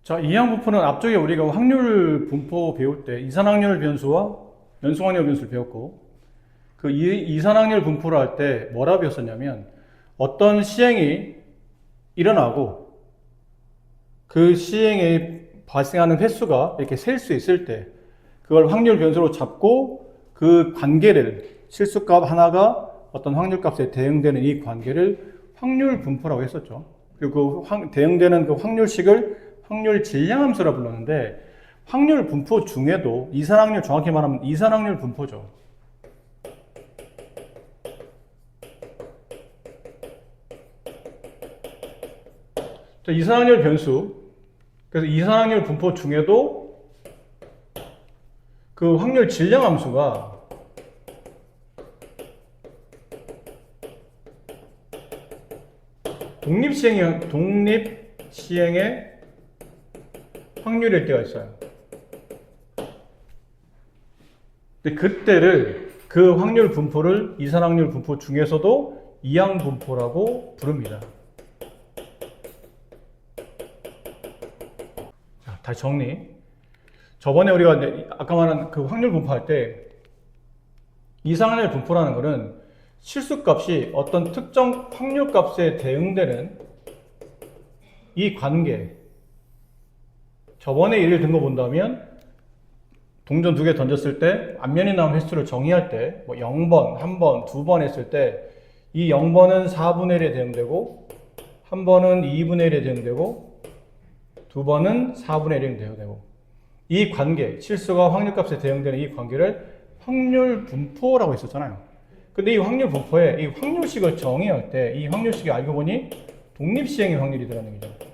자, 이항분포는 앞쪽에 우리가 확률 분포 배울 때 이산확률 변수와 연속확률 변수를 배웠고, 그 이산확률 분포를 할 때 뭐라 배웠었냐면, 어떤 시행이 일어나고 그 시행에 발생하는 횟수가 이렇게 셀 수 있을 때 그걸 확률 변수로 잡고 그 관계를, 실수값 하나가 어떤 확률값에 대응되는 이 관계를 확률 분포라고 했었죠. 그리고 그 대응되는 그 확률식을 확률 질량함수라 불렀는데, 확률 분포 중에도 이산확률, 정확히 말하면 이산확률 분포죠. 이산확률 변수, 그래서 이산확률 분포 중에도 그 확률 질량함수가 독립시행의 확률일 때가 있어요. 근데 그때를, 그 확률 분포를 이산확률 분포 중에서도 이항 분포라고 부릅니다. 자, 다시 정리. 저번에 우리가 아까 말한 그 확률 분포할 때 이산확률 분포라는 거는 실수값이 어떤 특정 확률값에 대응되는 이 관계. 저번에 예를 든 거 본다면 동전 2개 던졌을 때 앞면이 나온 횟수를 정의할 때 뭐 0번, 1번, 2번 했을 때 이 0번은 4분의 1에 대응되고 1번은 2분의 1에 대응되고 2번은 4분의 1에 대응되고, 이 관계, 실수가 확률값에 대응되는 이 관계를 확률 분포라고 했었잖아요. 근데 이 확률 분포에 이 확률식을 정의할 때 이 확률식이 알고 보니 독립시행의 확률이더라는 얘기죠.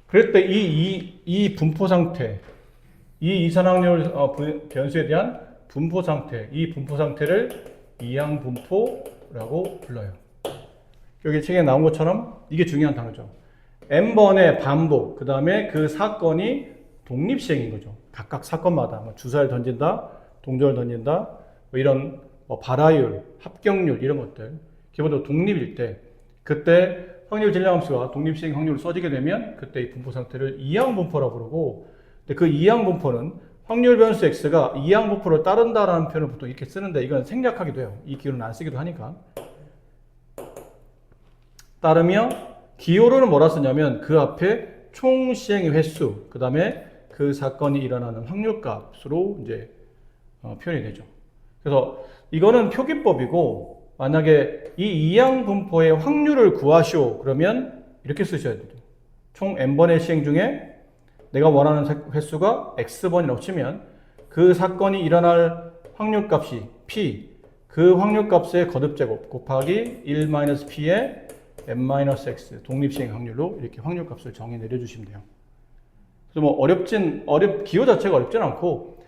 그럴 때 이 분포 상태, 이 이산확률 변수에 대한 분포 상태, 이 분포 상태를 이항 분포라고 불러요. 여기 책에 나온 것처럼 이게 중요한 단어죠. n번의 반복, 그 다음에 그 사건이 독립시행인 거죠. 각각 사건마다 뭐 주사를 던진다, 동전을 던진다, 뭐 이런 발화율, 합격률 이런 것들 기본적으로 독립일 때, 그때 확률 질량함수가 독립시행 확률을 써지게 되면 그때 이 분포 상태를 이항 분포라고 부르고, 근데 그 이항 분포는 확률 변수 x가 이항 분포를 따른다라는 표현을 보통 이렇게 쓰는데 이건 생략하기도 해요. 이 기호는 안 쓰기도 하니까. 따르며 기호로는 뭐라 쓰냐면 그 앞에 총 시행의 횟수, 그 다음에 그 사건이 일어나는 확률값으로 이제 표현이 되죠. 그래서 이거는 표기법이고, 만약에 이 이항 분포의 확률을 구하시오 그러면 이렇게 쓰셔야 돼요. 총 n번의 시행 중에 내가 원하는 횟수가 x번이라고 치면 그 사건이 일어날 확률값이 p, 그 확률값의 거듭제곱 곱하기 1-p의 n-x 독립시행 확률로 이렇게 확률값을 정해 내려주시면 돼요. 그래서 뭐 기호 자체가 어렵진 않고,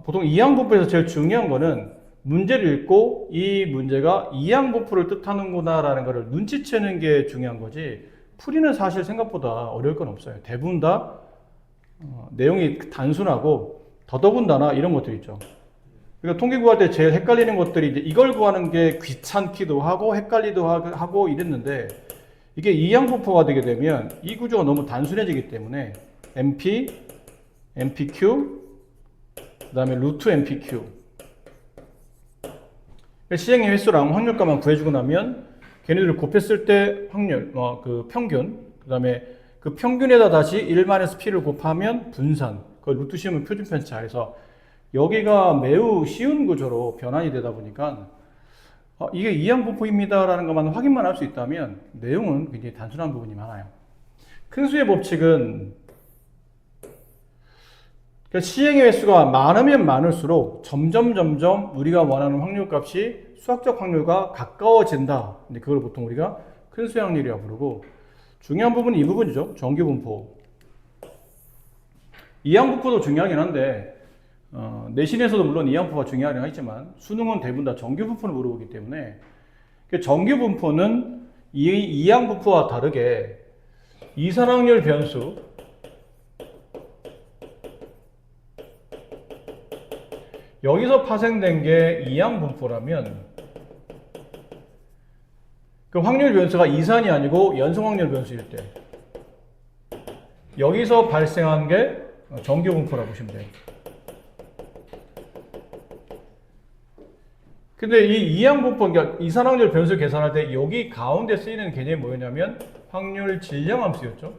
보통 이항 분포에서 제일 중요한 거는 문제를 읽고 이 문제가 이항 분포를 뜻하는구나라는 것을 눈치채는 게 중요한 거지, 풀이는 사실 생각보다 어려울 건 없어요. 대부분 다 내용이 단순하고 더더군다나 이런 것들 있죠. 그러니까 통계 구할 때 제일 헷갈리는 것들이 이제 이걸 구하는 게 귀찮기도 하고 헷갈리기도 하고 이랬는데, 이게 이항 분포가 되게 되면 이 구조가 너무 단순해지기 때문에 MP, MPQ, 그 다음에 루트 MPQ, 시행의 횟수랑 확률값만 구해주고 나면 걔네들을 곱했을 때 확률, 그 평균, 그 다음에 그 평균에다 다시 1-p를 곱하면 분산, 그걸 루트 씌우면 표준 편차 해서 여기가 매우 쉬운 구조로 변환이 되다 보니까 이게 이항 분포입니다라는 것만 확인만 할 수 있다면 내용은 굉장히 단순한 부분이 많아요. 큰 수의 법칙은 시행의 횟수가 많으면 많을수록 점점 우리가 원하는 확률값이 수학적 확률과 가까워진다. 근데 그걸 보통 우리가 큰 수의 확률이라고 부르고, 중요한 부분은 이 부분이죠. 정규 분포. 이항 분포도 중요하긴 한데 내신에서도 물론 이항 분포가 중요하긴 하지만 수능은 대부분 다 정규 분포를 물어보기 때문에 정규 분포는 이항 분포와 다르게 이산확률 변수, 여기서 파생된 게 이항 분포라면 그 확률 변수가 이산이 아니고 연속 확률 변수일 때 여기서 발생한 게 정규 분포라고 보시면 돼요. 근데 이 이항 분포, 그러니까 이산 확률 변수 계산할 때 여기 가운데 쓰이는 개념이 뭐였냐면 확률 질량 함수였죠.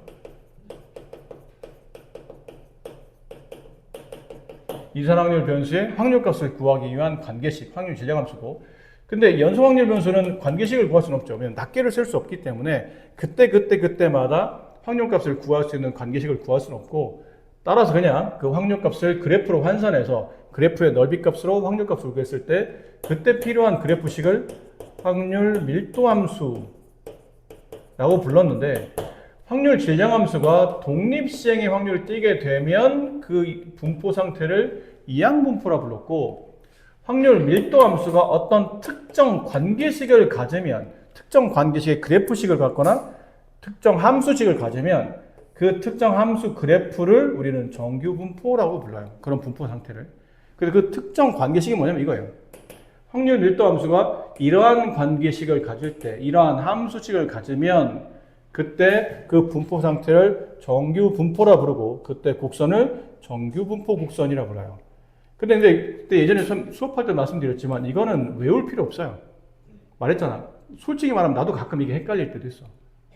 이산 확률 변수의 확률값을 구하기 위한 관계식, 확률 질량 함수고, 근데 연속 확률 변수는 관계식을 구할 수는 없죠. 왜냐면 낱개를 쓸 수 없기 때문에 그때마다 확률값을 구할 수 있는 관계식을 구할 수는 없고, 따라서 그냥 그 확률값을 그래프로 환산해서 그래프의 넓이값으로 확률값을 구했을 때 그때 필요한 그래프식을 확률 밀도함수라고 불렀는데, 확률 질량함수가 독립시행의 확률을 띠게 되면 그 분포 상태를 이항분포라 불렀고, 확률 밀도함수가 어떤 특정 관계식을 가지면, 특정 관계식의 그래프식을 갖거나 특정 함수식을 가지면 그 특정 함수 그래프를 우리는 정규분포라고 불러요. 그런 분포 상태를. 그래서 그 특정 관계식이 뭐냐면 이거예요. 확률 밀도함수가 이러한 관계식을 가질 때, 이러한 함수식을 가지면 그때 그 분포 상태를 정규분포라 부르고, 그때 곡선을 정규분포 곡선이라 불러요. 근데 이제 그때 예전에 수업할 때 말씀드렸지만 이거는 외울 필요 없어요. 말했잖아. 솔직히 말하면 나도 가끔 이게 헷갈릴 때도 있어.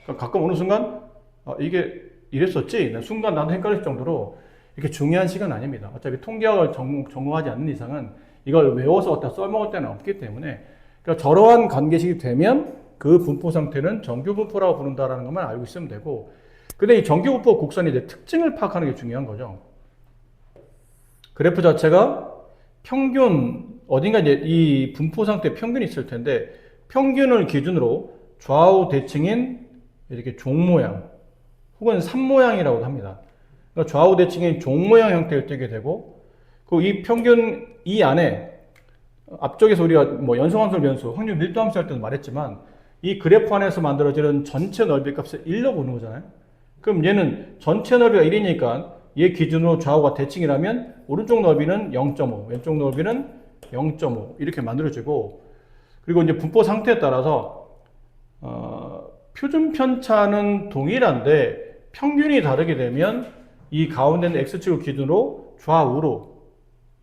그러니까 가끔 어느 순간 이게 이랬었지? 순간 나도 헷갈릴 정도로 이렇게 중요한 시간 아닙니다. 어차피 통계학을 전공하지 않는 이상은 이걸 외워서 어디다 써먹을 때는 없기 때문에, 그러니까 저러한 관계식이 되면 그 분포 상태는 정규분포라고 부른다는 것만 알고 있으면 되고, 근데 이 정규분포 곡선의 이제 특징을 파악하는 게 중요한 거죠. 그래프 자체가 평균, 어딘가 이제 이 분포 상태 평균이 있을 텐데, 평균을 기준으로 좌우 대칭인 이렇게 종 모양, 혹은 산 모양이라고도 합니다. 그러니까 좌우 대칭인 종 모양 형태를 띠게 되고, 그 이 평균 이 안에 앞쪽에서 우리가 뭐 연속함수 변수, 확률 밀도함수 할 때도 말했지만 이 그래프 안에서 만들어지는 전체 넓이 값을 1로 보는 거잖아요. 그럼 얘는 전체 넓이가 1이니까 얘 기준으로 좌우가 대칭이라면 오른쪽 넓이는 0.5, 왼쪽 넓이는 0.5 이렇게 만들어지고, 그리고 이제 분포 상태에 따라서 표준 편차는 동일한데 평균이 다르게 되면 이 가운데는 x축을 기준으로 좌우로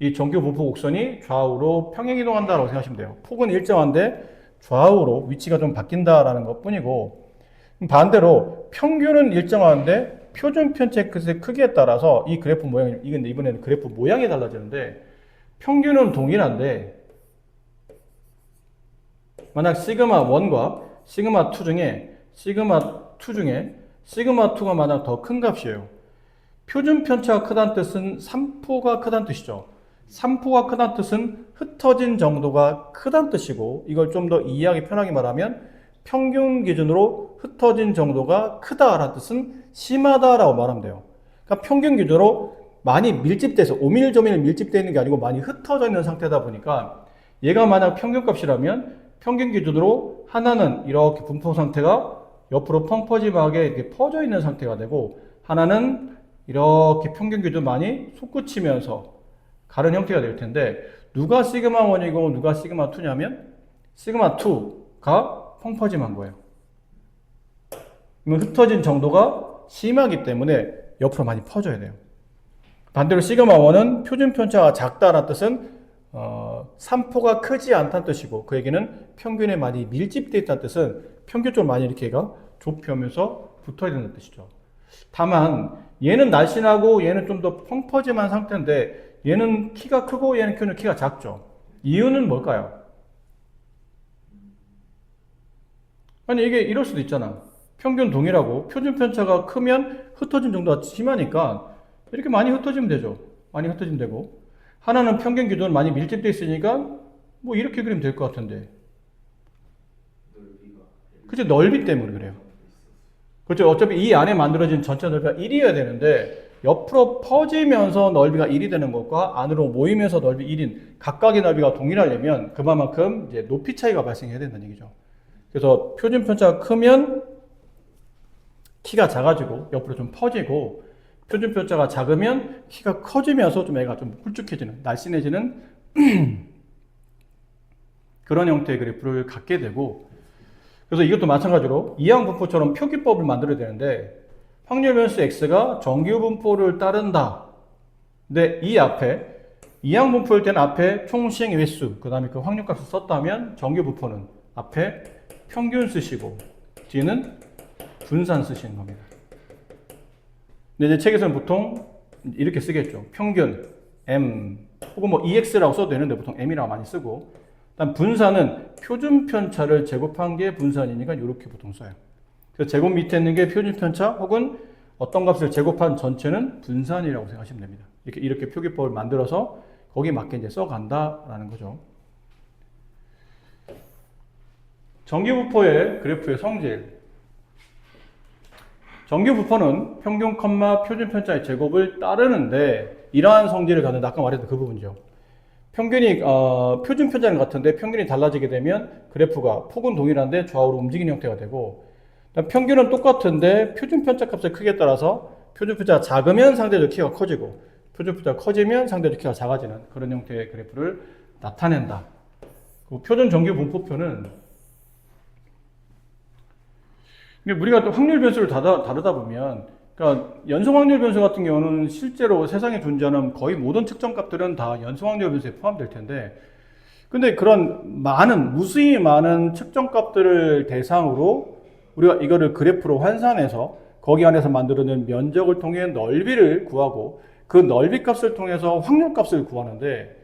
이 정규 분포 곡선이 좌우로 평행 이동한다고 생각하시면 돼요. 폭은 일정한데 좌우로 위치가 좀 바뀐다라는 것 뿐이고, 반대로 평균은 일정한데 표준 편차의 크기에 따라서 이 그래프 모양이, 이번에는 그래프 모양이 달라지는데, 평균은 동일한데 만약 시그마 1과 시그마 2 중에 시그마 2가 만약 더 큰 값이에요. 표준 편차가 크다는 뜻은 3포가 크다는 뜻이죠. 3포가 크다는 뜻은 흩어진 정도가 크다는 뜻이고, 이걸 좀 더 이해하기 편하게 말하면 평균 기준으로 흩어진 정도가 크다라는 뜻은 심하다라고 말하면 돼요. 그러니까 평균 기준으로 많이 밀집돼서 오밀조밀 밀집되어 있는 게 아니고 많이 흩어져 있는 상태다 보니까, 얘가 만약 평균값이라면 평균 기준으로 하나는 이렇게 분포 상태가 옆으로 펑퍼짐하게 이렇게 퍼져 있는 상태가 되고, 하나는 이렇게 평균 기준 많이 솟구치면서 가른 형태가 될 텐데, 누가 시그마 1이고 누가 시그마 2냐면 시그마 2가 펑퍼짐한 거예요. 흩어진 정도가 심하기 때문에 옆으로 많이 퍼져야 돼요. 반대로 시그마 1은 표준 편차가 작다는 뜻은 3포가 크지 않다는 뜻이고, 그 얘기는 평균에 많이 밀집되어 있다는 뜻은 평균적으로 많이 이렇게가 좁혀면서 붙어야 된다는 뜻이죠. 다만 얘는 날씬하고 얘는 좀 더 펑퍼짐한 상태인데 얘는 키가 크고 얘는 키가 작죠. 이유는 뭘까요? 아니 이게 이럴 수도 있잖아. 평균 동일하고 표준 편차가 크면 흩어진 정도가 심하니까 이렇게 많이 흩어지면 되죠. 많이 흩어지면 되고, 하나는 평균 기준으로 많이 밀집되어 있으니까 뭐 이렇게 그리면 될 것 같은데, 그죠? 넓이 때문에 그래요. 그렇죠. 어차피 이 안에 만들어진 전체 넓이가 1이어야 되는데 옆으로 퍼지면서 넓이가 1이 되는 것과 안으로 모이면서 넓이 1인 각각의 넓이가 동일하려면 그만큼 이제 높이 차이가 발생해야 된다는 얘기죠. 그래서 표준 편차가 크면 키가 작아지고 옆으로 좀 퍼지고, 표준 편차가 작으면 키가 커지면서 좀 애가 좀 굵쭉해지는, 날씬해지는 그런 형태의 그래프를 갖게 되고, 그래서 이것도 마찬가지로 이항분포처럼 표기법을 만들어야 되는데 확률 변수 x가 정규 분포를 따른다. 근데 이 앞에 이항분포일 때는 앞에 총시행의 횟수, 그 다음에 그 확률값을 썼다면 정규 분포는 앞에 평균 쓰시고 뒤는 분산 쓰시는 겁니다. 근데 이제 책에서는 보통 이렇게 쓰겠죠. 평균 m 혹은 뭐 ex라고 써도 되는데 보통 m이라고 많이 쓰고, 일단 분산은 표준 편차를 제곱한 게 분산이니까 이렇게 보통 써요. 그래서 제곱 밑에 있는 게 표준 편차 혹은 어떤 값을 제곱한 전체는 분산이라고 생각하시면 됩니다. 이렇게 표기법을 만들어서 거기에 맞게 이제 써간다라는 거죠. 정규부포의 그래프의 성질. 정규부포는 평균, 표준 편차의 제곱을 따르는데 이러한 성질을 갖는다. 아까 말했던 그 부분이죠. 평균이 표준 편차는 같은데 평균이 달라지게 되면 그래프가 폭은 동일한데 좌우로 움직이는 형태가 되고, 평균은 똑같은데 표준 편차 값의 크기에 따라서 표준 편차가 작으면 상대적 키가 커지고 표준 편차가 커지면 상대적 키가 작아지는 그런 형태의 그래프를 나타낸다. 표준 정규 분포표는 우리가 또 확률 변수를 다루다 보면, 그러니까 연속 확률 변수 같은 경우는 실제로 세상에 존재하는 거의 모든 측정 값들은 다 연속 확률 변수에 포함될 텐데, 근데 그런 무수히 많은 측정 값들을 대상으로 우리가 이거를 그래프로 환산해서 거기 안에서 만들어낸 면적을 통해 넓이를 구하고 그 넓이 값을 통해서 확률 값을 구하는데,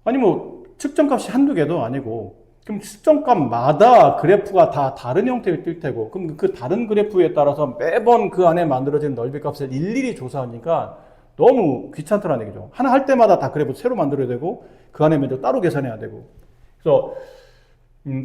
아니 뭐 측정 값이 한두 개도 아니고 그럼 측정값마다 그래프가 다 다른 형태를 띌 테고, 그럼 그 다른 그래프에 따라서 매번 그 안에 만들어진 넓이 값을 일일이 조사하니까 너무 귀찮더라는 얘기죠. 하나 할 때마다 다 그래프 새로 만들어야 되고 그 안에 면적 따로 계산해야 되고. 그래서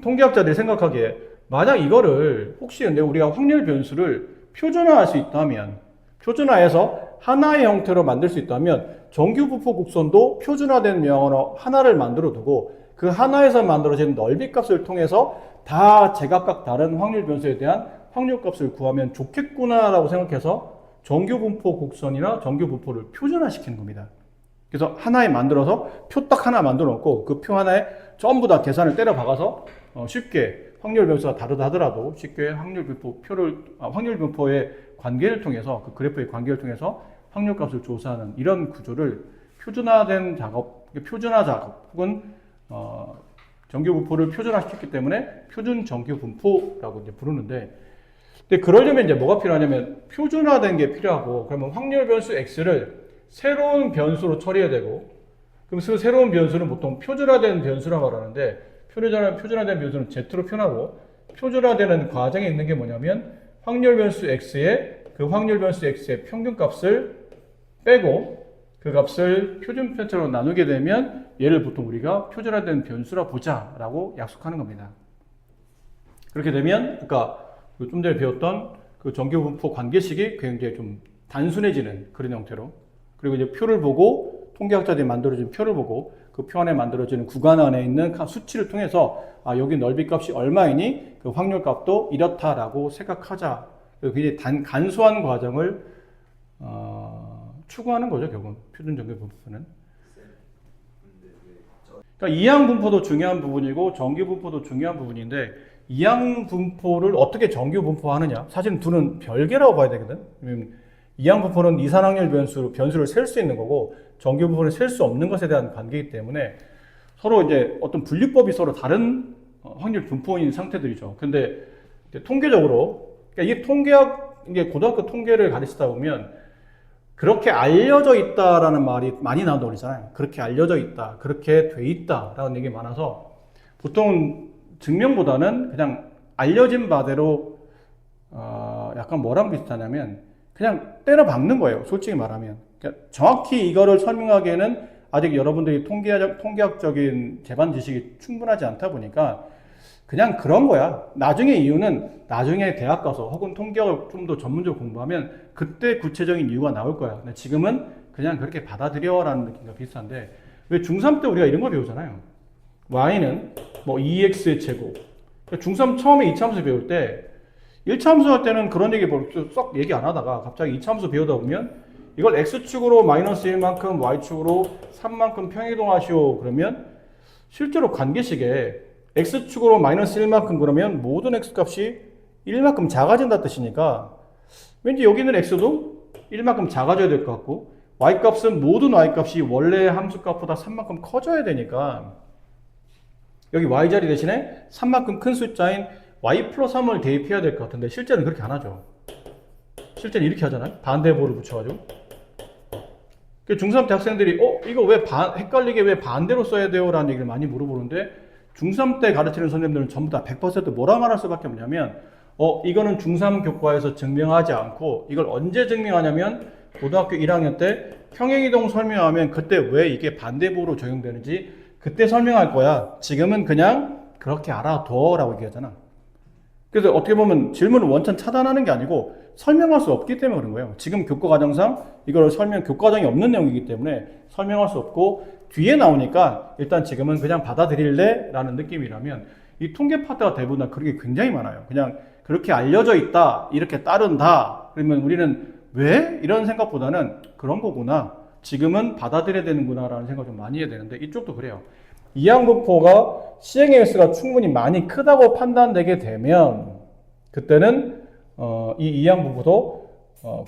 통계학자들이 생각하기에 만약 이거를 혹시 근데 우리가 확률 변수를 표준화할 수 있다면, 표준화해서 하나의 형태로 만들 수 있다면 정규 부포 곡선도 표준화된 명언어 하나를 만들어 두고 그 하나에서 만들어진 넓이 값을 통해서 다 제각각 다른 확률 변수에 대한 확률 값을 구하면 좋겠구나라고 생각해서 정규 분포 곡선이나 정규 분포를 표준화시키는 겁니다. 그래서 하나에 만들어서 표 딱 하나 만들어 놓고 그 표 하나에 전부 다 계산을 때려 박아서 쉽게 확률 변수가 다르다 하더라도 쉽게 확률 분포의 관계를 통해서, 그 그래프의 관계를 통해서 확률 값을 조사하는 이런 구조를 표준화 작업 혹은 정규 분포를 표준화시켰기 때문에 표준 정규 분포라고 이제 부르는데, 근데 그러려면 이제 뭐가 필요하냐면 표준화된 게 필요하고, 그러면 확률 변수 x를 새로운 변수로 처리해야 되고, 그럼 그 새로운 변수는 보통 표준화된 변수라고 말하는데, 표준화된 변수는 z로 표현하고, 표준화되는 과정에 있는 게 뭐냐면 확률 변수 x의 평균 값을 빼고 그 값을 표준 편차로 나누게 되면 얘를 보통 우리가 표준화된 변수라 보자라고 약속하는 겁니다. 그렇게 되면 아까 좀 전에 배웠던 그 정규 분포 관계식이 굉장히 좀 단순해지는 그런 형태로, 그리고 이제 표를 보고 통계학자들이 만들어진 표를 보고 그 표 안에 만들어지는 구간 안에 있는 수치를 통해서 여기 넓이 값이 얼마이니 그 확률 값도 이렇다라고 생각하자. 굉장히 간소한 과정을 추구하는 거죠, 결국은 표준 정규 분포는. 그러니까 이항 분포도 중요한 부분이고 정규 분포도 중요한 부분인데, 이항 분포를 어떻게 정규 분포하느냐, 사실은 둘은 별개라고 봐야 되거든. 이항 분포는 이산확률 변수를 셀 수 있는 거고, 정규 분포는 셀 수 없는 것에 대한 관계이기 때문에 서로 이제 어떤 분류법이 서로 다른 확률 분포인 상태들이죠. 근데 통계적으로, 그러니까 이게 고등학교 통계를 가르치다 보면 그렇게 알려져 있다라는 말이 많이 나온다고 그러잖아요. 그렇게 알려져 있다, 그렇게 돼 있다라는 얘기 많아서 보통 증명보다는 그냥 알려진 바대로 약간 뭐랑 비슷하냐면 그냥 때려 박는 거예요. 솔직히 말하면. 그러니까 정확히 이거를 설명하기에는 아직 여러분들이 통계학적인 재반 지식이 충분하지 않다 보니까 그냥 그런 거야. 나중에 대학 가서 혹은 통계학을 좀 더 전문적으로 공부하면 그때 구체적인 이유가 나올 거야. 근데 지금은 그냥 그렇게 받아들여라는 느낌과 비슷한데, 왜 중3 때 우리가 이런 거 배우잖아요. y는 뭐 2x의 제곱. 중3 처음에 이차함수 배울 때 1차함수 할 때는 그런 얘기 썩 얘기 안 하다가 갑자기 2차함수 배우다 보면 이걸 x축으로 마이너스 1만큼 y축으로 3만큼 평이동하시오. 그러면 실제로 관계식에 x축으로 마이너스 1만큼 그러면 모든 x값이 1만큼 작아진다 뜻이니까 왠지 여기 있는 x도 1만큼 작아져야 될 것 같고 y값은 모든 y값이 원래 함수값보다 3만큼 커져야 되니까 여기 y자리 대신에 3만큼 큰 숫자인 y 플러스 3을 대입해야 될 것 같은데 실제는 그렇게 안 하죠. 실제는 이렇게 하잖아요. 반대보를 붙여가지고. 중3 때 학생들이 이거 왜 헷갈리게 왜 반대로 써야 돼요? 라는 얘기를 많이 물어보는데 중3 때 가르치는 선생님들은 전부 다 100% 뭐라 말할 수밖에 없냐면 이거는 중3 교과에서 증명하지 않고 이걸 언제 증명하냐면 고등학교 1학년 때 평행이동 설명하면 그때 왜 이게 반대보로 적용되는지 그때 설명할 거야. 지금은 그냥 그렇게 알아둬 라고 얘기하잖아. 그래서 어떻게 보면 질문을 원천 차단하는 게 아니고 설명할 수 없기 때문에 그런 거예요. 지금 교과 과정상 이걸 교과 과정이 없는 내용이기 때문에 설명할 수 없고 뒤에 나오니까 일단 지금은 그냥 받아들일래? 라는 느낌이라면 이 통계 파트가 대부분 다 그런 게 굉장히 많아요. 그냥 그렇게 알려져 있다, 이렇게 따른다. 그러면 우리는 왜? 이런 생각보다는 그런 거구나. 지금은 받아들여야 되는구나 라는 생각을 좀 많이 해야 되는데 이쪽도 그래요. 이항분포가 시행의 횟수가 충분히 많이 크다고 판단되게 되면 그때는 이 이항분포도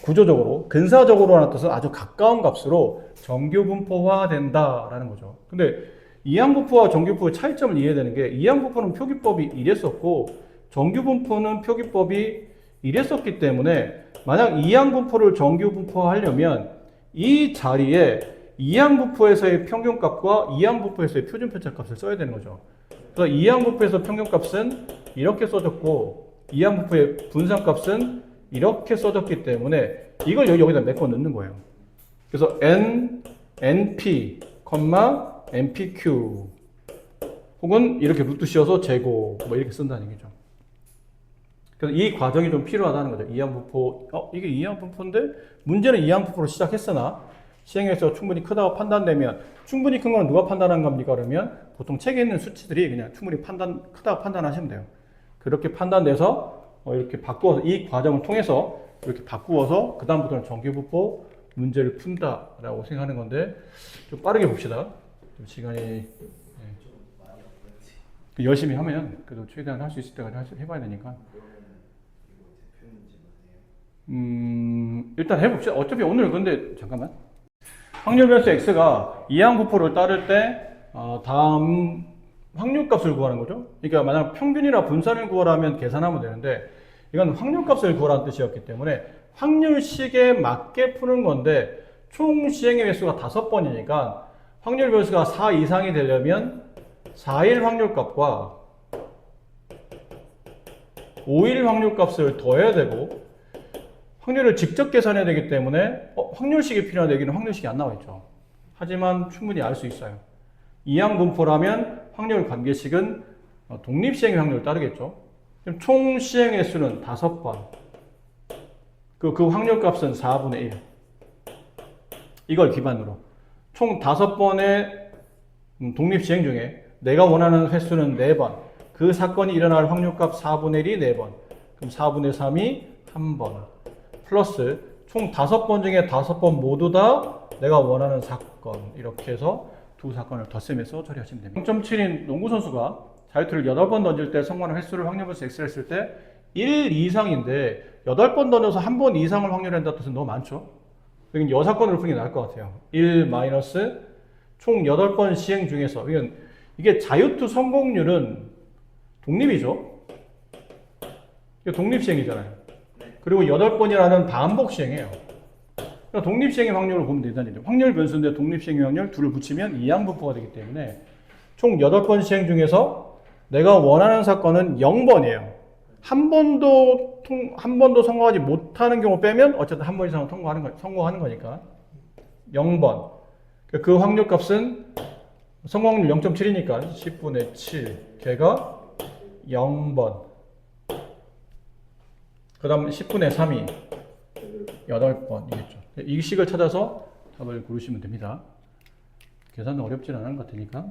구조적으로 근사적으로라는 뜻은 아주 가까운 값으로 정규분포화 된다라는 거죠. 근데 이항분포와 정규분포의 차이점을 이해해야 되는 게 이항분포는 표기법이 이랬었고 정규분포는 표기법이 이랬었기 때문에 만약 이항분포를 정규분포화하려면 이 자리에 이항분포에서의 평균값과 이항분포에서의 표준편차값을 써야 되는 거죠. 그래서 이항분포에서 평균값은 이렇게 써졌고 이항분포의 분산값은 이렇게 써졌기 때문에 이걸 여기다 메꿔 넣는 거예요. 그래서 n, np, npq 혹은 이렇게 루트 씌워서 제곱 뭐 이렇게 쓴다는 얘기죠. 그래서 이 과정이 좀 필요하다는 거죠. 이항분포, 이게 이항분포인데 문제는 이항분포로 시작했으나 시행에서 충분히 크다고 판단되면 충분히 큰 건 누가 판단한 겁니까? 그러면 보통 책에 있는 수치들이 그냥 충분히 크다고 판단하시면 돼요. 그렇게 판단돼서 이렇게 바꾸어서 이 과정을 통해서 이렇게 바꾸어서 그 다음부터는 정규분포 문제를 푼다라고 생각하는 건데 좀 빠르게 봅시다. 좀 시간이 열심히 하면 그래도 최대한 할 수 있을 때까지 해봐야 되니까. 일단 해봅시다. 어차피 오늘 근데 잠깐만. 확률 변수 x가 이항분포를 따를 때 다음 확률값을 구하는 거죠. 그러니까 만약 평균이나 분산을 구하라면 계산하면 되는데 이건 확률값을 구하라는 뜻이었기 때문에 확률식에 맞게 푸는 건데 총 시행의 횟수가 5번이니까 확률 변수가 4 이상이 되려면 4일 확률값과 5일 확률값을 더해야 되고 확률을 직접 계산해야 되기 때문에 확률식이 필요한데 여기는 확률식이 안 나와 있죠. 하지만 충분히 알 수 있어요. 이항분포라면 확률 관계식은 독립시행의 확률을 따르겠죠. 그럼 총 시행의 수는 5번. 그 확률값은 4분의 1. 이걸 기반으로 총 5번의 독립시행 중에 내가 원하는 횟수는 4번. 그 사건이 일어날 확률값 4분의 1이 4번. 그럼 4분의 3이 1번. 플러스 총 5번 중에 5번 모두 다 내가 원하는 사건. 이렇게 해서 두 사건을 덧셈해서 처리하시면 됩니다. 0.7인 농구선수가 자유투를 8번 던질 때 성공하는 횟수를 확률분수 X를 했을 때 1 이상인데 8번 던져서 1번 이상을 확률한다는 뜻은 너무 많죠? 그러니까 여사건으로 푸는 게 나을 것 같아요. 1 마이너스 총 8번 시행 중에서 이게 자유투 성공률은 독립이죠? 이게 독립시행이잖아요. 그리고 8번이라는 반복 시행이에요. 그러니까 독립시행의 확률을 보면 된다는 얘기죠. 확률 변수인데 독립시행의 확률 둘을 붙이면 이항분포가 되기 때문에 총 8번 시행 중에서 내가 원하는 사건은 0번이에요. 한 번도 성공하지 못하는 경우 빼면 어쨌든 한 번 이상은 성공하는 거니까 0번. 그 확률값은 성공률 0.7이니까 10분의 7. 걔가 0번. 그 다음 10분의 3이 8번이겠죠. 이 식을 찾아서 답을 고르시면 됩니다. 계산은 어렵진 않은 것 같으니까.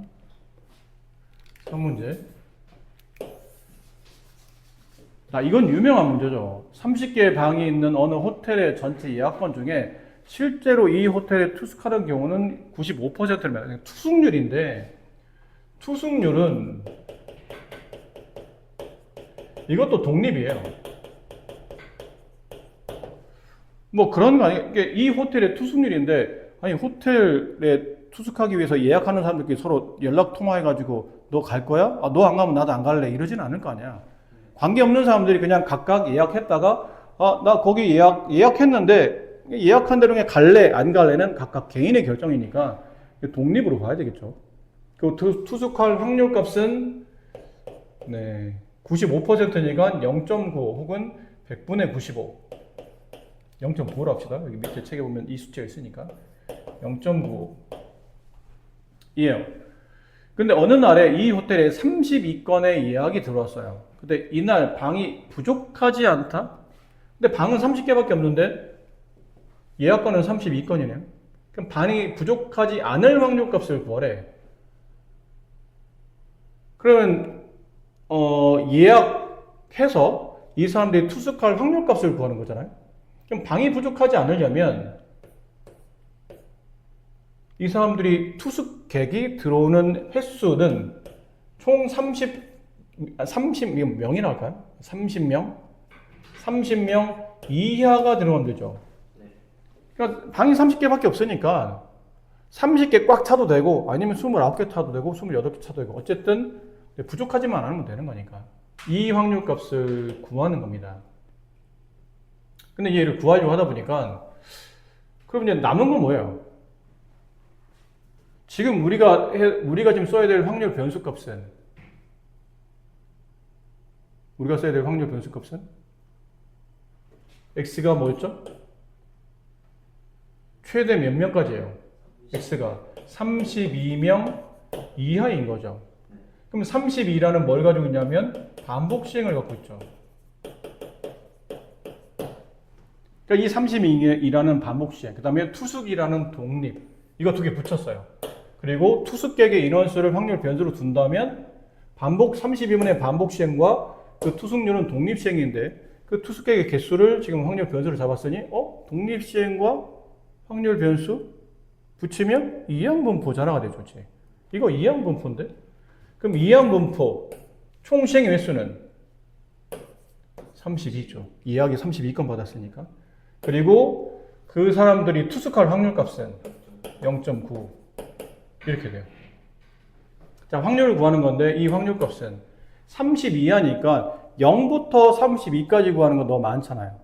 3문제. 이건 유명한 문제죠. 30개의 방이 있는 어느 호텔의 전체 예약권 중에 실제로 이 호텔에 투숙하는 경우는 95%입니다. 투숙률인데 투숙률은 이것도 독립이에요. 뭐 그런 거 아니에요. 이 호텔의 투숙률인데, 아니 호텔에 투숙하기 위해서 예약하는 사람들끼리 서로 연락 통화해가지고 너 갈 거야? 아, 너 안 가면 나도 안 갈래. 이러진 않을 거 아니야. 관계없는 사람들이 그냥 각각 예약했다가 아, 나 거기 예약했는데 예약한 대로 그냥 갈래 안 갈래는 각각 개인의 결정이니까 독립으로 봐야 되겠죠. 그 투숙할 확률 값은 네, 95%니까 0.9 혹은 100분의 95. 0.95로 합시다. 여기 밑에 책에 보면 이 숫자가 있으니까 0.95 이에요. 근데 어느 날에 이 호텔에 32건의 예약이 들어왔어요. 근데 이날 방이 부족하지 않다? 근데 방은 30개밖에 없는데 예약건은 32건이네요. 그럼 방이 부족하지 않을 확률 값을 구하래. 그러면 예약해서 이 사람들이 투숙할 확률 값을 구하는 거잖아요. 그럼 방이 부족하지 않으려면 이 사람들이 투숙객이 들어오는 횟수는 총 30명이라 할까요? 30명? 30명 이하가 들어가면 되죠. 그러니까 방이 30개밖에 없으니까 30개 꽉 차도 되고 아니면 29개 차도 되고 28개 차도 되고 어쨌든 부족하지만 않으면 되는 거니까 이 확률 값을 구하는 겁니다. 근데 얘를 구하려고 하다 보니까 그럼 이제 남은 건 뭐예요? 지금 우리가 지금 써야 될 확률 변수 값은 우리가 써야 될 확률 변수 값은 x가 뭐였죠? 최대 몇 명까지예요? x가 32명 이하인 거죠. 그럼 32라는 뭘 가지고 있냐면 반복 시행을 갖고 있죠. 그러니까 이 32라는 반복 시행, 그 다음에 투숙이라는 독립, 이거 두 개 붙였어요. 그리고 투숙객의 인원수를 확률 변수로 둔다면 반복 32분의 반복 시행과 그 투숙률은 독립 시행인데 그 투숙객의 개수를 지금 확률 변수로 잡았으니 독립 시행과 확률 변수 붙이면 이항분포 자라가 되죠. 이거 이항분포인데? 그럼 이항분포 총 시행의 횟수는 32죠. 예약이 32건 받았으니까. 그리고 그 사람들이 투숙할 확률 값은 0.9 이렇게 돼요. 자, 확률을 구하는 건데 이 확률 값은 32하니까 0부터 32까지 구하는 거 너무 많잖아요.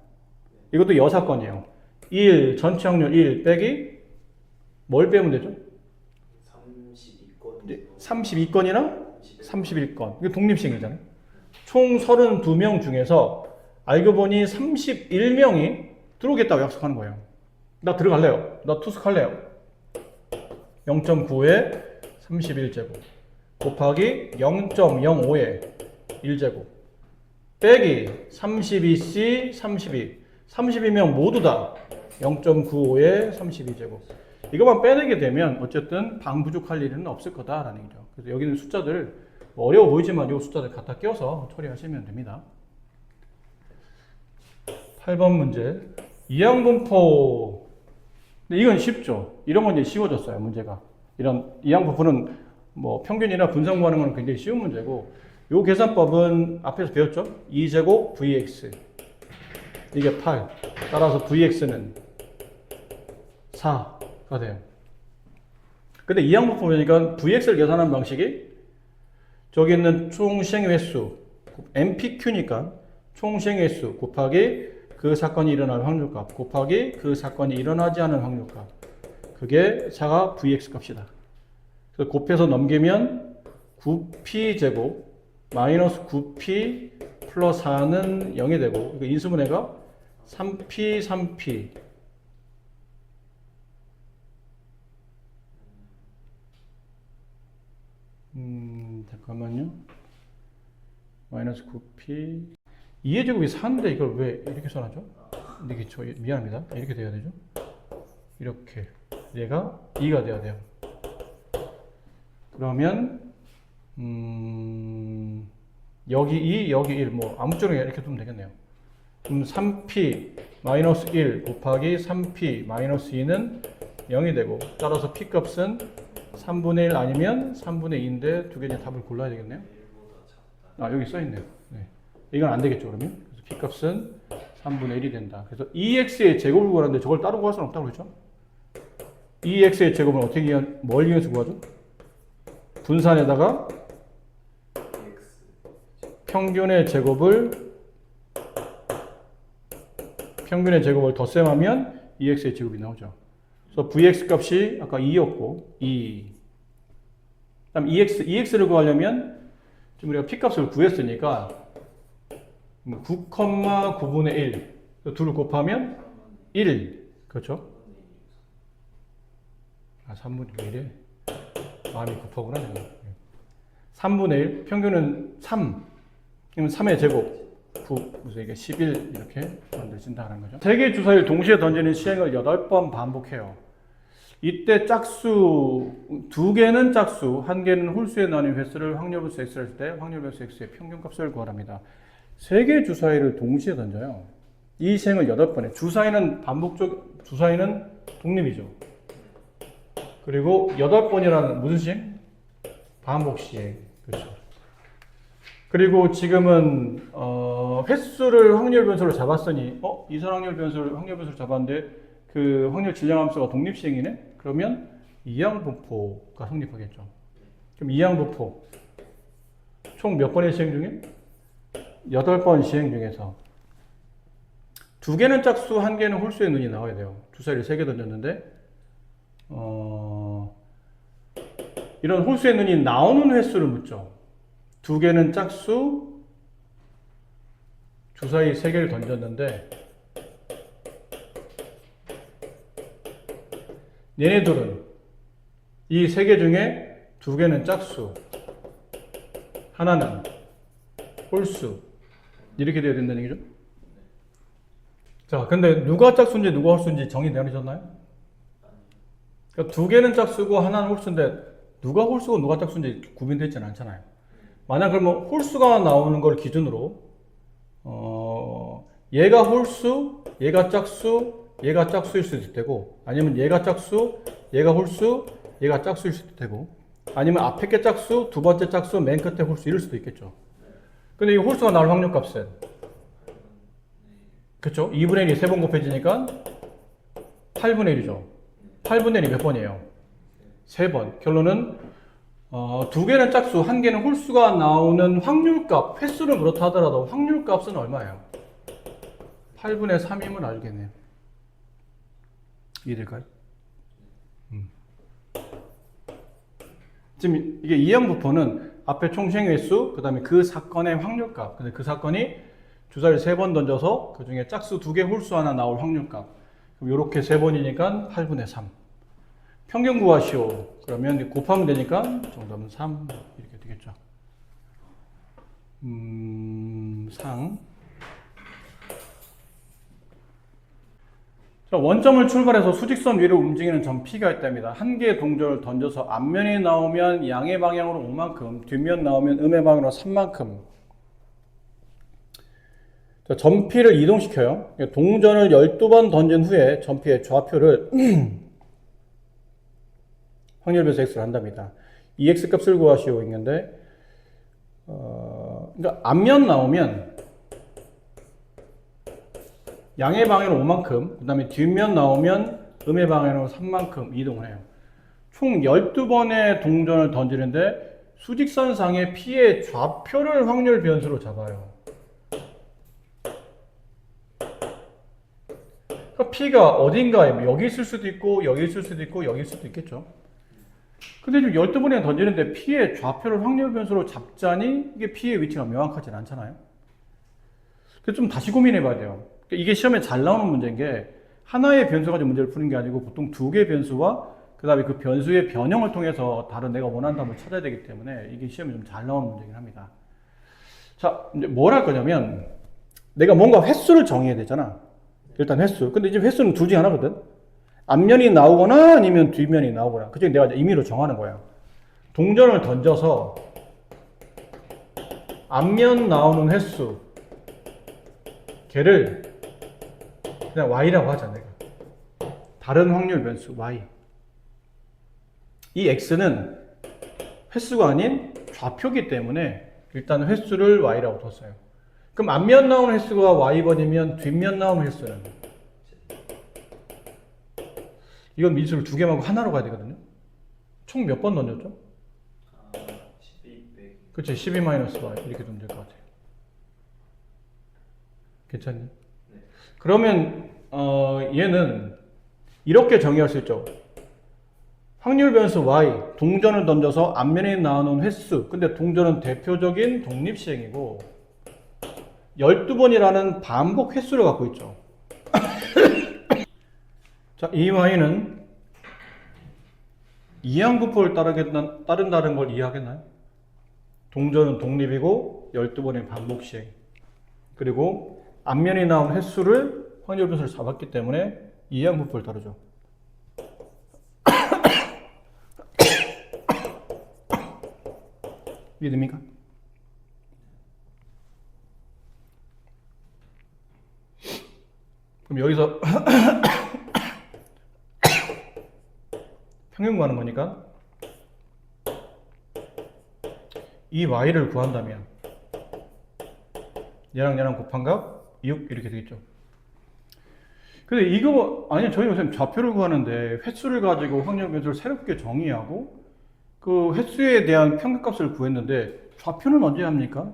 이것도 여사건이에요. 1, 전체 확률 1 빼기 뭘 빼면 되죠? 32건이랑 31건. 이게 독립시행이잖아요. 총 32명 중에서 알고 보니 31명이 들어오겠다고 약속하는 거예요. 나 들어갈래요. 나 투숙할래요. 0.9에 31제곱 곱하기 0.05에 1제곱 빼기 32C 32 32명 모두 다 0.95에 32제곱 이것만 빼내게 되면 어쨌든 방 부족할 일은 없을 거다라는 거죠. 그래서 여기는 숫자들 어려워 보이지만 이 숫자들 갖다 껴서 처리하시면 됩니다. 8번 문제 이항분포. 근데 이건 쉽죠. 이런 건 이제 쉬워졌어요. 문제가 이런 이항분포는 뭐 평균이나 분산 구하는 건 굉장히 쉬운 문제고 요 계산법은 앞에서 배웠죠. 2제곱 vx 이게 8 따라서 vx는 4가 돼요. 근데 이항분포 보니까 vx를 계산하는 방식이 저기 있는 총 시행 횟수 MPQ니까 총 시행 횟수 곱하기 그 사건이 일어날 확률값 곱하기 그 사건이 일어나지 않은 확률값 그게 4가 vx 값이다. 그래서 곱해서 넘기면 9p제곱 마이너스 9p 플러스 4는 0이 되고 인수분해가 3p 3p 잠깐만요. 마이너스 9p 2의 제곱이 4인데 이걸 왜 이렇게 써놨죠? 이게 미안합니다. 이렇게 돼야 되죠? 이렇게 얘가 2가 돼야 돼요. 그러면 여기 2, 여기 1, 뭐 아무쪼록 이렇게 두면 되겠네요. 그럼 3p 마이너스 1 곱하기 3p 마이너스 2는 0이 되고 따라서 p 값은 3분의 1 아니면 3분의 2인데 두 개의 답을 골라야 되겠네요. 아 여기 써있네요. 네. 이건 안 되겠죠, 그러면? 그래서 P값은 3분의 1이 된다. 그래서 2x의 제곱을 구하는데 저걸 따로 구할 수는 없다고 그랬죠? 2x의 제곱은 어떻게, 뭘 이용해서 구하죠? 분산에다가 평균의 제곱을 덧셈하면 2x의 제곱이 나오죠. 그래서 vx 값이 아까 2였고 2. 그다음 ex를 구하려면 지금 우리가 p 값을 구했으니까 9,9분의 1 둘을 곱하면 1. 그렇죠? 3분의 1에 마음이 급하구나. 3분의 1 평균은 3. 그러면 3의 제곱 9, 무슨 이게 11 이렇게 만들어진다는 거죠. 세 개 주사위를 동시에 던지는 시행을 8번 반복해요. 이때 짝수, 2개는 짝수, 1개는 홀수에 나뉜 횟수를 확률분수 x를 했을 때 확률분수 x의 평균값을 구하랍니다. 3개 주사위를 동시에 던져요. 이 시행을 8번에. 주사위는 독립이죠. 그리고 8번이라는 무슨 시행? 반복 시행. 그렇죠. 그리고 지금은 횟수를 확률 변수로 잡았으니 이선 확률 변수를 잡았는데 그 확률 질량함수가 독립 시행이네? 그러면 이항분포가 성립하겠죠. 그럼 이항분포 총 몇 번의 시행 중에? 8번 시행 중에서 2개는 짝수, 1개는 홀수의 눈이 나와야 돼요. 주사위를 3개 던졌는데 이런 홀수의 눈이 나오는 횟수를 묻죠. 2개는 짝수, 주사위 3개를 던졌는데 얘네들은 이 3개 중에 2개는 짝수, 하나는 홀수 이렇게 되어야 된다는 얘기죠. 자, 근데 누가 짝수인지 누가 홀수인지 정의 내려졌나요? 그러니까 2개는 짝수고 하나는 홀수인데 누가 홀수고 누가 짝수인지 구분되지는 않잖아요. 만약 그러면 홀수가 나오는 걸 기준으로 얘가 홀수, 얘가 짝수일 수도 있고, 아니면 얘가 짝수, 얘가 홀수, 얘가 짝수일 수도 되고, 아니면 앞에 게 짝수, 두 번째 짝수, 맨 끝에 홀수 이럴 수도 있겠죠. 근데 이 홀수가 나올 확률값은 그렇죠? 2분의 1이 3번 곱해지니까 8분의 1이죠. 8분의 1이 몇 번이에요? 3번. 결론은 2개는 짝수, 1개는 홀수가 나오는 확률값, 횟수는 그렇다 하더라도 확률값은 얼마예요? 8분의 3임을 알겠네요. 이해될까요? 지금 이게 이항분포는 앞에 총시행 횟수, 그 다음에 그 사건의 확률값. 근데 그 사건이 주사위를 3번 던져서 그 중에 짝수 2개, 홀수 하나 나올 확률값. 그럼 이렇게 3번이니까 8분의 3. 평균 구하시오. 그러면 곱하면 되니까 정답은 3 이렇게 되겠죠. 상. 자, 원점을 출발해서 수직선 위로 움직이는 점 P가 있답니다. 한 개의 동전을 던져서 앞면이 나오면 양의 방향으로 5만큼, 뒷면 나오면 음의 방향으로 3만큼. 자, 점 P를 이동시켜요. 동전을 12번 던진 후에 점 P의 좌표를 확률변수 x를 한답니다. 이 x 값을 구하시오 있는데 그러니까 앞면 나오면 양의 방향으로 5만큼, 그 다음에 뒷면 나오면 음의 방향으로 3만큼 이동을 해요. 총 12번의 동전을 던지는데 수직선상의 P의 좌표를 확률 변수로 잡아요. 그러니까 P가 어딘가에 여기 있을 수도 있고 여기 있을 수도 있고 여기 있을 수도 있겠죠. 근데 지금 12번이나 던지는데 P의 좌표를 확률 변수로 잡자니 이게 P의 위치가 명확하진 않잖아요. 그래서 좀 다시 고민해 봐야 돼요. 이게 시험에 잘 나오는 문제인 게 하나의 변수 가지고 문제를 푸는 게 아니고 보통 2개의 변수와 그 다음에 그 변수의 변형을 통해서 다른 내가 원하는 답을 찾아야 되기 때문에 이게 시험에 좀 잘 나오는 문제긴 합니다. 자, 이제 뭘 할 거냐면 내가 뭔가 횟수를 정해야 되잖아. 일단 횟수. 근데 이제 횟수는 둘 중에 하나거든. 앞면이 나오거나 아니면 뒷면이 나오거나. 그중에 내가 임의로 정하는 거야. 동전을 던져서 앞면 나오는 횟수 걔를 그냥 y라고 하자 내가. 다른 확률 변수 y. 이 x는 횟수가 아닌 좌표기 때문에 일단 횟수를 y라고 뒀어요. 그럼 앞면 나오는 횟수가 y번이면 뒷면 나오는 횟수는? 이건 미수를 두 개만 하고 하나로 가야 되거든요. 총 몇 번 던졌죠? 12 빼기. 그치, 12 마이너스 y 이렇게 되면 될 것 같아요. 괜찮니? 네. 그러면 얘는 이렇게 정의할 수 있죠. 확률 변수 y, 동전을 던져서 앞면에 나오는 횟수. 근데 동전은 대표적인 독립시행이고 12번이라는 반복 횟수를 갖고 있죠. 자, 이 y는 이항분포를 따른다는 걸 이해하겠나요? 동전은 독립이고 12번의 반복 시행. 그리고 앞면에 나온 횟수를 확률 변수를 잡았기 때문에 이항분포를 따르죠. 이해됩니까? 그럼 여기서 평균 구하는 거니까 이 y를 구한다면 얘랑 곱한 값 6 이렇게 되겠죠. 근데 이거 아니 저희 선생님 좌표를 구하는데 횟수를 가지고 확률 변수를 새롭게 정의하고 그 횟수에 대한 평균값을 구했는데 좌표는 언제 합니까?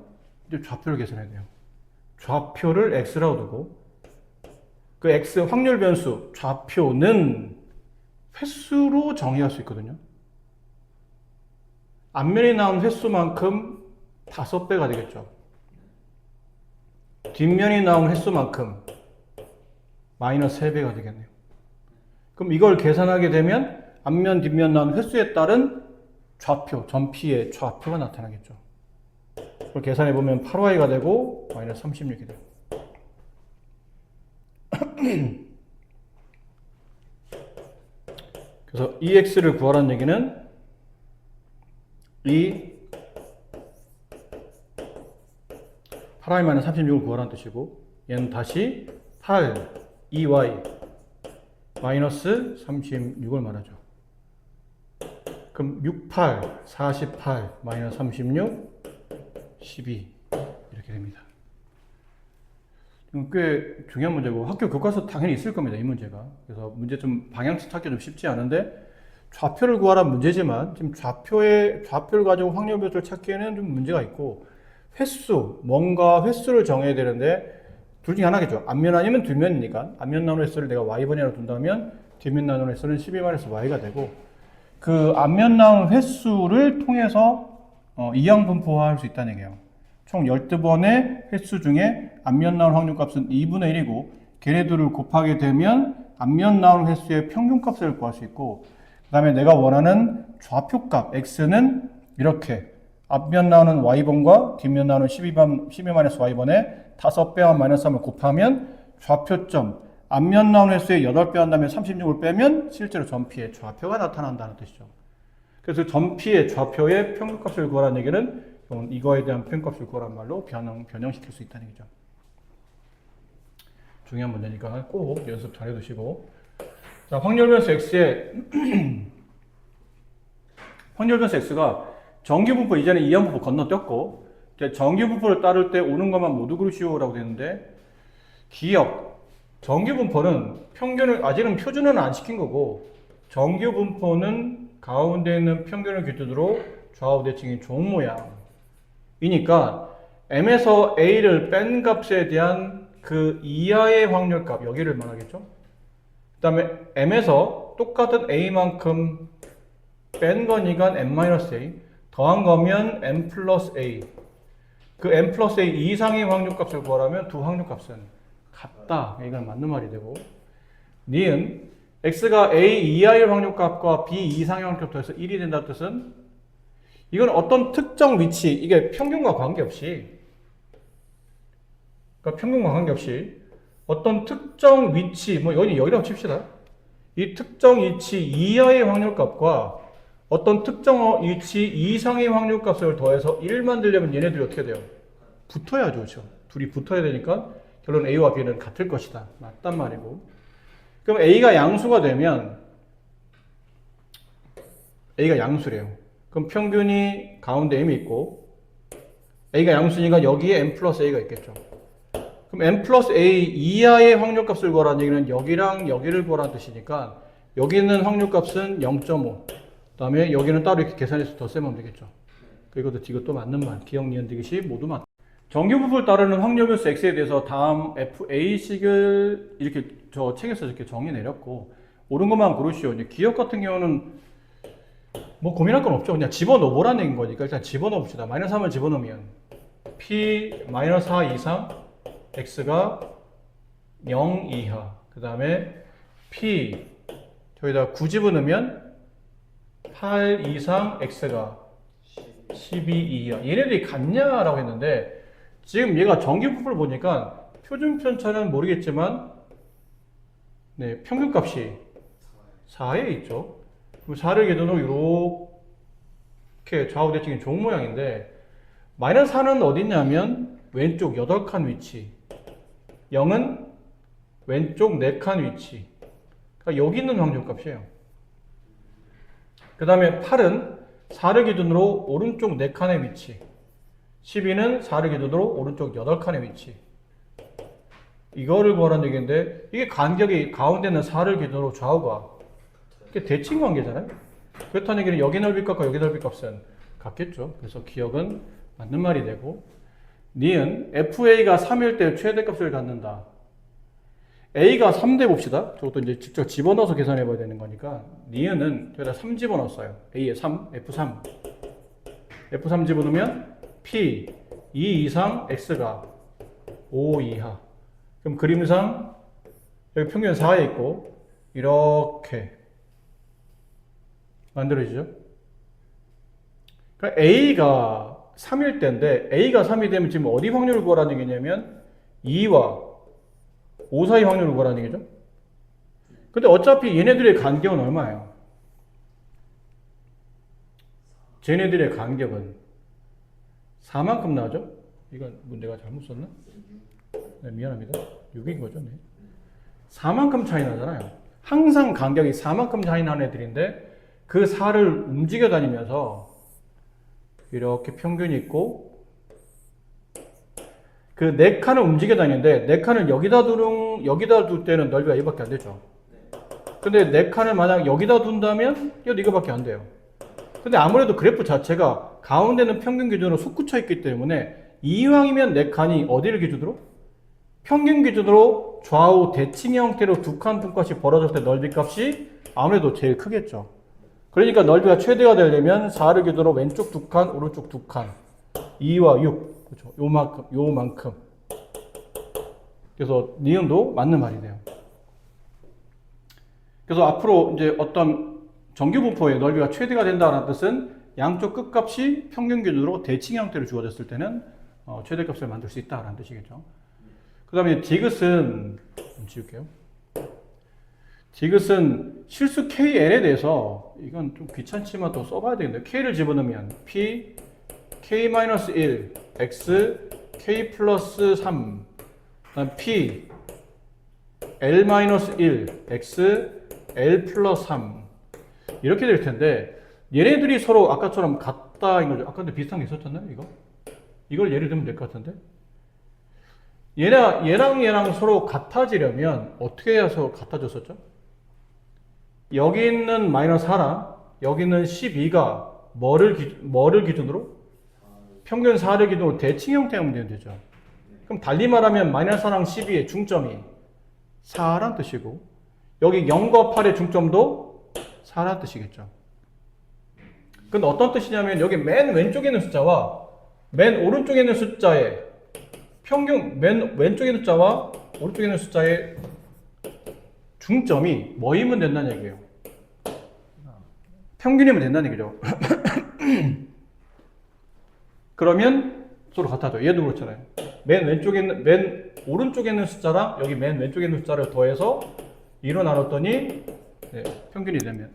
이제 좌표를 계산해야 돼요. 좌표를 x라고 두고 그 x 확률 변수 좌표는 횟수로 정의할 수 있거든요. 앞면에 나온 횟수만큼 5배가 되겠죠. 뒷면이 나온 횟수만큼 마이너스 3배가 되겠네요. 그럼 이걸 계산하게 되면 앞면, 뒷면 나온 횟수에 따른 좌표, 전피의 좌표가 나타나겠죠. 그걸 계산해보면 8y가 되고 마이너스 36이 돼요. 그래서 이 x를 구하라는 얘기는 이 8y-36을 구하라는 뜻이고 얘는 다시 8, 2y 마이너스 36을 말하죠. 그럼 6, 8, 48 마이너스 36, 12 이렇게 됩니다. 이건 꽤 중요한 문제고 학교 교과서 당연히 있을 겁니다. 이 문제가. 그래서 문제 좀 방향성 찾기 좀 쉽지 않은데 좌표를 구하라는 문제지만 지금 좌표를 가지고 확률 변수를 찾기에는 좀 문제가 있고 횟수, 뭔가 횟수를 정해야 되는데 둘 중에 하나겠죠. 앞면 아니면 뒷면이니까 앞면 나누는 횟수를 내가 y번이라고 둔다면 뒷면 나누는 횟수는 12-y가 되고 그 앞면 나누는 횟수를 통해서 이항 분포화할 수 있다는 얘기예요. 총 12번의 횟수 중에 앞면 나오는 확률값은 2분의 1이고 걔네들을 곱하게 되면 앞면 나오는 횟수의 평균값을 구할 수 있고 그 다음에 내가 원하는 좌표값 x는 이렇게 앞면 나오는 y번과 뒷면 나오는 12-y번에 5배와 마이너스 3을 곱하면 좌표점 앞면 나오는 횟수의 8배 한 다음에 36을 빼면 실제로 전피의 좌표가 나타난다는 뜻이죠. 그래서 전피의 좌표의 평균값을 구하라는 얘기는 이거에 대한 평균값을 구하라는 말로 변형시킬 수 있다는 얘기죠. 중요한 문제니까 꼭 연습 잘 해두시고 자, 확률 변수 x의 확률 변수 x가 정규분포 이전에 이항분포 건너뛰었고 정규분포를 따를 때 오는 것만 모두 그루시오라고 되는데 기억 정규분포는 평균을 아직은 표준은 안 시킨 거고 정규분포는 가운데 있는 평균을 기준으로 좌우 대칭이 좋은 모양이니까 m에서 a를 뺀 값에 대한 그 이하의 확률값 여기를 말하겠죠. 그 다음에 m에서 똑같은 a만큼 뺀 거니까 m-a 더한 거면 m 플러스 a 그 m 플러스 a 이상의 확률값을 구하라면 두 확률값은 같다. 이건 맞는 말이 되고 니은 x가 a 이하의 확률값과 b 이상의 확률값 더해서 1이 된다는 뜻은 이건 어떤 특정 위치 이게 평균과 관계없이 그러니까 평균과 관계없이 어떤 특정 위치 뭐 여기라고 칩시다. 이 특정 위치 이하의 확률값과 어떤 특정 위치 이상의 확률값을 더해서 1 만들려면 얘네들이 어떻게 돼요? 붙어야죠. 그렇죠? 둘이 붙어야 되니까 결론 A와 B는 같을 것이다. 맞단 말이고. 그럼 A가 양수가 되면 A가 양수래요. 그럼 평균이 가운데 M이 있고 A가 양수니까 여기에 M 플러스 A가 있겠죠. 그럼 n 플러스 a 이하의 확률값을 구하라는 얘기는 여기랑 여기를 구하라는 뜻이니까 여기 있는 확률값은 0.5. 그다음에 여기는 따로 이렇게 계산해서 덧셈하면 되겠죠. 이것도 맞는 말. 기억, 니은, 디귿이 모두 맞다. 정규부호를 따르는 확률변수 x에 대해서 다음 FA식을 이렇게 저 책에서 이렇게 정의 내렸고 옳은 것만 고르시오. 이제 기억 같은 경우는 뭐 고민할 건 없죠. 그냥 집어넣어 보라는 얘기인 거니까 일단 집어넣어 봅시다. 마이너스 3을 집어넣으면 p 마이너스 4 이상 x가 0 이하. 그 다음에 p 저기다 9 집어넣으면 8 이상 x가 12 이하. 얘네들이 같냐라고 했는데 지금 얘가 정규부호를 보니까 표준 편차는 모르겠지만 네, 평균값이 4에 있죠. 그럼 4를 기준으로 이렇게 좌우 대칭이 좋은 모양인데 마이너스 4는 어디 있냐면 왼쪽 8칸 위치, 0은 왼쪽 4칸 위치. 그러니까 여기 있는 확률값이에요. 그 다음에 8은 4를 기준으로 오른쪽 4칸의 위치, 12는 4를 기준으로 오른쪽 8칸의 위치. 이거를 구하라는 얘기인데 이게 간격이 가운데 있는 4를 기준으로 좌우가 이게 대칭 관계잖아요. 그렇다는 얘기는 여기 넓이 값과 여기 넓이 값은 같겠죠. 그래서 기억은 맞는 말이 되고 니은 FA가 3일 때 최대값을 갖는다. A가 3대 봅시다. 저것도 이제 직접 집어넣어서 계산해 봐야 되는 거니까 니은은 저기다 3 집어넣었어요. A에 3, F3. F3 집어넣으면 P 2 이상 X가 5 이하. 그럼 그림상 여기 평균 4에 있고 이렇게 만들어지죠. 그러니까 A가 3일 때인데 A가 3이 되면 지금 어디 확률을 구하라는 얘기냐면 2와 5 사이 확률을 구하라는 얘기죠. 근데 어차피 얘네들의 간격은 얼마예요? 쟤네들의 간격은 4만큼 나오죠? 이건 내가 잘못 썼나? 네, 미안합니다. 6인 거죠. 네. 4만큼 차이 나잖아요. 항상 간격이 4만큼 차이 나는 애들인데 그 4를 움직여 다니면서 이렇게 평균이 있고 그 4칸을 움직여 다니는데 4칸을 여기다 둘 때는 넓이가 이거밖에 안 되죠. 근데 4칸을 만약 여기다 둔다면 이거밖에 안 돼요. 근데 아무래도 그래프 자체가 가운데는 평균 기준으로 솟구쳐 있기 때문에 이왕이면 4칸이 어디를 기준으로? 평균 기준으로 좌우 대칭 형태로 두 칸 분값이 벌어졌을 때 넓이 값이 아무래도 제일 크겠죠. 그러니까 넓이가 최대가 되려면 4를 기준으로 왼쪽 2칸, 오른쪽 2칸, 2와 6, 그렇죠. 요만큼. 그래서 니은도 맞는 말이 돼요. 그래서 앞으로 이제 어떤 정규분포의 넓이가 최대가 된다는 뜻은 양쪽 끝값이 평균 기준으로 대칭 형태로 주어졌을 때는 최대값을 만들 수 있다라는 뜻이겠죠. 그 다음에 디귿은 좀 지울게요. 디귿은 실수 KL에 대해서 이건 좀 귀찮지만 또 써봐야 되겠네요. K를 집어넣으면 P, K-1, X, K 플러스 3, 그다음 P, L-1, X, L 플러스 3 이렇게 될 텐데 얘네들이 서로 아까처럼 같다인 거죠. 아까 근데 비슷한 게 있었잖아요. 이걸 예를 들면 될 것 같은데 얘랑 서로 같아지려면 어떻게 해서 같아졌었죠? 여기 있는 마이너스 4랑 여기 있는 12가 뭐를 기준으로? 평균 4를 기준으로 대칭 형태하면 되죠. 그럼 달리 말하면 마이너스 4랑 12의 중점이 4란 뜻이고 여기 0과 8의 중점도 4란 뜻이겠죠. 근데 어떤 뜻이냐면 여기 맨 왼쪽에 있는 숫자와 맨 오른쪽에 있는 숫자의 평균 맨 왼쪽에 있는 숫자와 오른쪽에 있는 숫자의 중점이 뭐이면 된다는 얘기예요. 평균이면 된다는 얘기죠. 그러면 서로 같아져. 얘도 그렇잖아요. 맨 오른쪽에 있는 숫자랑 여기 맨 왼쪽에 있는 숫자를 더해서 2로 나눴더니 네, 평균이 되면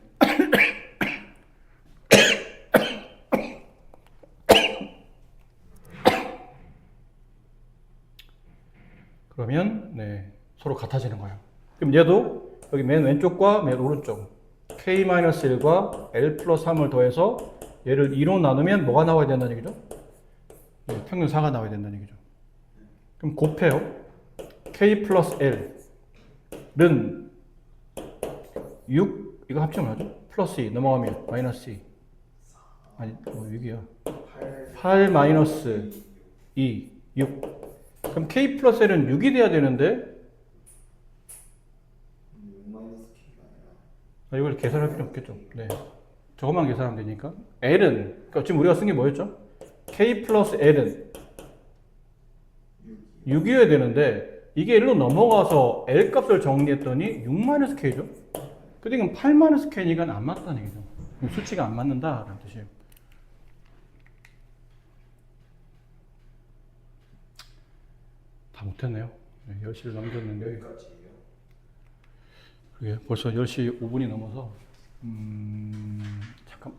그러면 네, 서로 같아지는 거예요. 그럼 얘도 여기 맨 왼쪽과 맨 오른쪽 K-1과 L 플러스 3을 더해서 얘를 2로 나누면 뭐가 나와야 된다는 얘기죠? 네, 평균 4가 나와야 된다는 얘기죠. 그럼 곱해요. K 플러스 L은 6 이거 합치면 하죠? 플러스 2 넘어가면 마이너스 2 아니 뭐 6이야 8 마이너스 2 6 그럼 K 플러스 L은 6이 돼야 되는데 6 마이너스 K가 아니라 이걸 계산할 필요 없겠죠. 네. 저것만 계산하면 되니까. L은, 그러니까 지금 우리가 쓴 게 뭐였죠? K 플러스 L은 6이어야 되는데, 이게 1로 넘어가서 L 값을 정리했더니 6 마이너스 K죠? 근데 이건 8 마이너스 K니까 안 맞다는 얘기죠. 수치가 안 맞는다라는 뜻이에요. 다 못했네요. 10시를 넘겼는데. 여기까지예요. 그게 벌써 10시 5분이 넘어서, 잠깐.